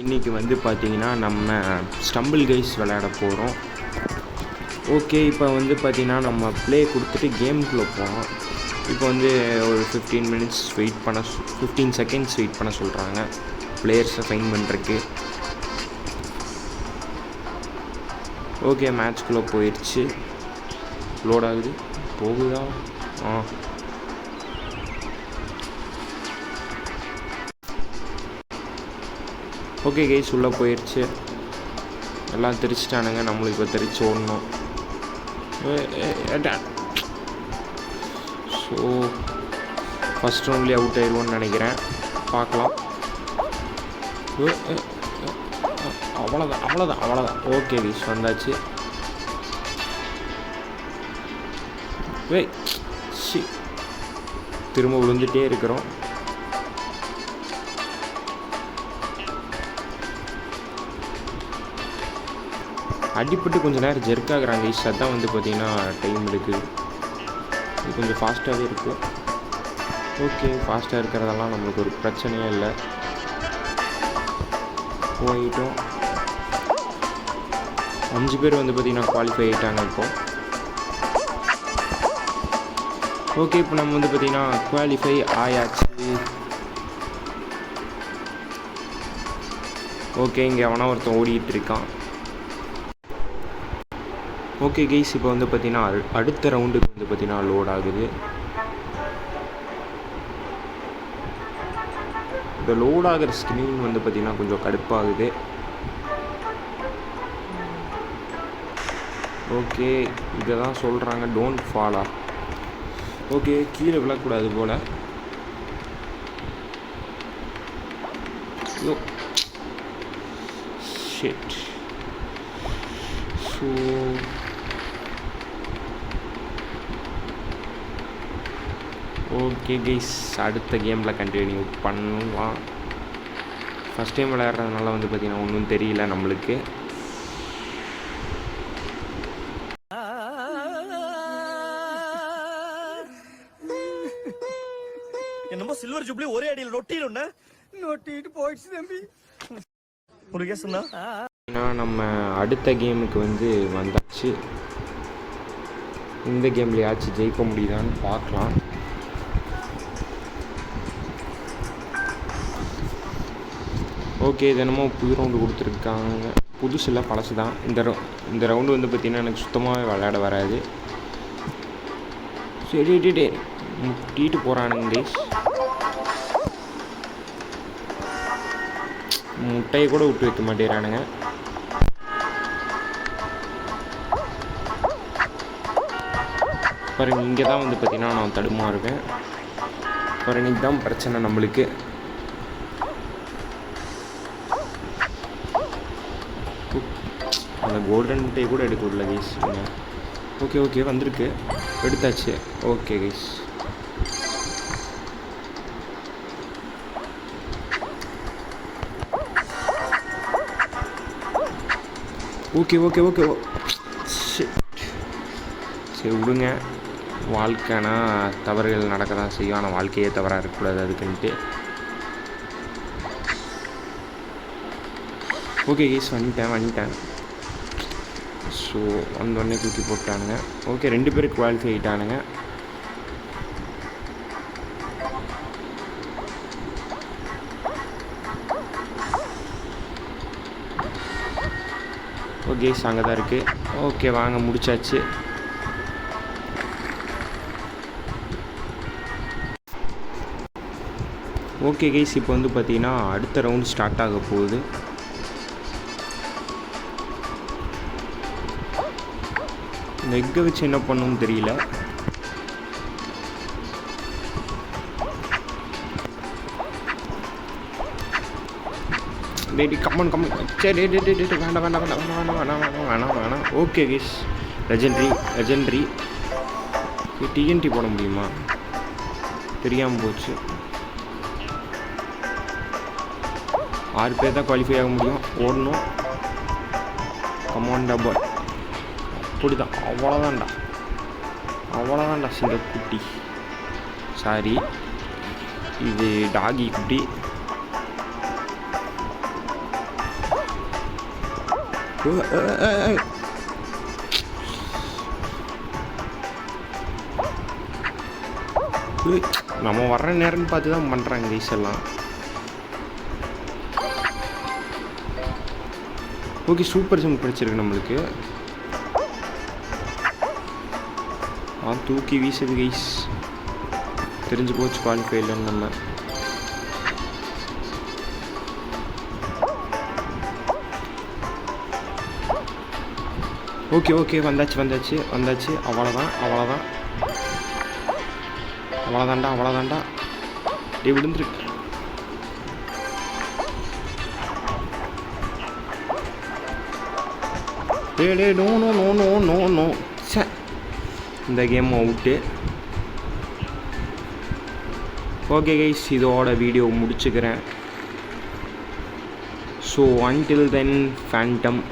இன்றைக்கி வந்து பார்த்திங்கன்னா நம்ம ஸ்டம்பிள் கைஸ் விளையாட போகிறோம். ஓகே, இப்போ வந்து பார்த்திங்கன்னா நம்ம ப்ளே கொடுத்துட்டு கேமுக்குள்ளே போகிறோம். இப்போ வந்து ஒரு 15 செகண்ட்ஸ் வெயிட் பண்ண சொல்கிறாங்க பிளேயர்ஸை ஃபைன் பண்ணுறதுக்கு. ஓகே, மேட்ச்குள்ளே போயிடுச்சு. லோட் ஆகுது, போகுதா? ஓகே கைஸ், உள்ளே போயிடுச்சு. எல்லாம் தெரிச்சிட்டானுங்க, நம்மளுக்கு இப்போ தெரிச்சு ஓடணும். ஸோ ஃபஸ்ட் ரவுண்ட்லேயே அவுட் ஆயிடுவோன்னு நினைக்கிறேன். பார்க்கலாம். அவ்வளோதான். ஓகே கைஸ், வந்தாச்சு. திரும்ப விழுந்துகிட்டே இருக்கிறோம். அடிப்பட்டு கொஞ்சம் நேரம் ஜெர்க்காகிறாங்க கைஸ். அதுதான் வந்து பார்த்திங்கன்னா டைம் எடுக்குது. இது கொஞ்சம் ஃபாஸ்ட்டாகவே இருக்குது. ஓகே, ஃபாஸ்ட்டாக இருக்கிறதெல்லாம் நம்மளுக்கு ஒரு பிரச்சனையே இல்லை. போயிட்டோம். 5 பேர் வந்து பார்த்திங்கன்னா குவாலிஃபை ஆகிட்டாங்க இப்போ. ஓகே, இப்போ நம்ம வந்து பார்த்திங்கன்னா குவாலிஃபை ஆயாச்சு. ஓகே, இங்கே எவனா ஒருத்தன் ஓடிக்கிட்டு இருக்கான். ஓகே கைஸ், இப்போ வந்து பார்த்திங்கன்னா அடுத்த ரவுண்டுக்கு வந்து பார்த்திங்கன்னா லோட் ஆகுது. இந்த லோட் ஆகிற ஸ்க்ரீன் வந்து பார்த்திங்கன்னா கொஞ்சம் கடுப்பாகுது. ஓகே, இதை தான் சொல்கிறாங்க டோன்ட் ஃபாலா. ஓகே, கீழே விழக்கூடாது போல். ஷிட். ஸோ ஓகே கைஸ், அடுத்த கேமில் கண்டினியூ பண்ணலாம். ஃபஸ்ட் டைம் விளையாடுறதுனால வந்து பார்த்திங்கன்னா ஒன்றும் தெரியல நம்மளுக்கு. என்னமோ சில்வர் ஜூப்ளி ஒரே அடியில் நொட்டிட்டு போயிடுச்சு தம்பி. ஒரு கேஸ் நம்ம அடுத்த கேமுக்கு வந்து வந்தாச்சு. இந்த கேம்லையாச்சும் ஜெயிக்க முடியுதான்னு பார்க்கலாம். ஓகே, தினமும் புது ரவுண்டு கொடுத்துருக்காங்க. புதுசு இல்லை, பழசு தான். இந்த ரவுண்டு வந்து பார்த்திங்கன்னா எனக்கு சுத்தமாக விளையாட வராது. சரி, முட்டிட்டு போகிறானுங்க கைஸ். முட்டையை கூட விட்டு வைக்க மாட்டேறானுங்க. பாருங்க, இங்கே தான் வந்து பார்த்திங்கன்னா நான் தடுமாறுவேன். பாருங்க, இதுதான் பிரச்சனை நம்மளுக்கு. அந்த கோல்டன் முட்டையை கூட எடுக்க விடல கைஸ். ஓகே வந்திருக்கு, எடுத்தாச்சு. ஓகே கைஸ், ஓகே சரி விடுங்க. வாழ்க்கைனா தவறுகள் நடக்க தான் செய்யும். ஆனால் வாழ்க்கையே தவறாக இருக்கக்கூடாது அதுக்குன்ட்டு. ஓகே கைஸ், வந்துட்டேன். ஸோ வந்தோடனே தூக்கி போட்டானுங்க. ஓகே, 2 பேர் குவாலிஃபை ஆகிட்டானுங்க. ஓகே, அங்கே தான் இருக்குது. ஓகே, வாங்க, முடிச்சாச்சு. ஓகே கைஸ், இப்போ வந்து பார்த்திங்கன்னா அடுத்த ரவுண்ட் ஸ்டார்ட் ஆக போகுது. இந்த எக்கை வச்சு என்ன பண்ணணும்னு தெரியல. கம்மன் சரி, வேண்டாம். Okay guys, legendary. டிஎன்டி போட முடியுமா? தெரியாமல் போச்சு. 6 பேர் தான் குவாலிஃபை ஆக முடியும். ஓடணும். Come on double. அப்படிதான். அவ்வளோதான்டா சிங்க குட்டி. சாரி, இது டாகி குட்டி. நம்ம வர்ற நேரம்னு பார்த்து தான் பண்ணுறாங்க கைஸ் எல்லாம். ஓகே, சூப்பர் ஜம்ப் பிடிச்சிருக்கு நம்மளுக்கு. தூக்கி வீசுது கைஸ். தெரிஞ்சு போச்சு குவாலிஃபை இல்லைன்னு நம்ம. ஓகே ஓகே, வந்தாச்சு. அவ்வளோதான்டா. டே விழுந்துருக்கு. டே நோ. சே, இந்த கேம் அவுட்டு. ஓகே கைஸ், இதோட வீடியோ முடிச்சுக்கிறேன். So until then Phantom.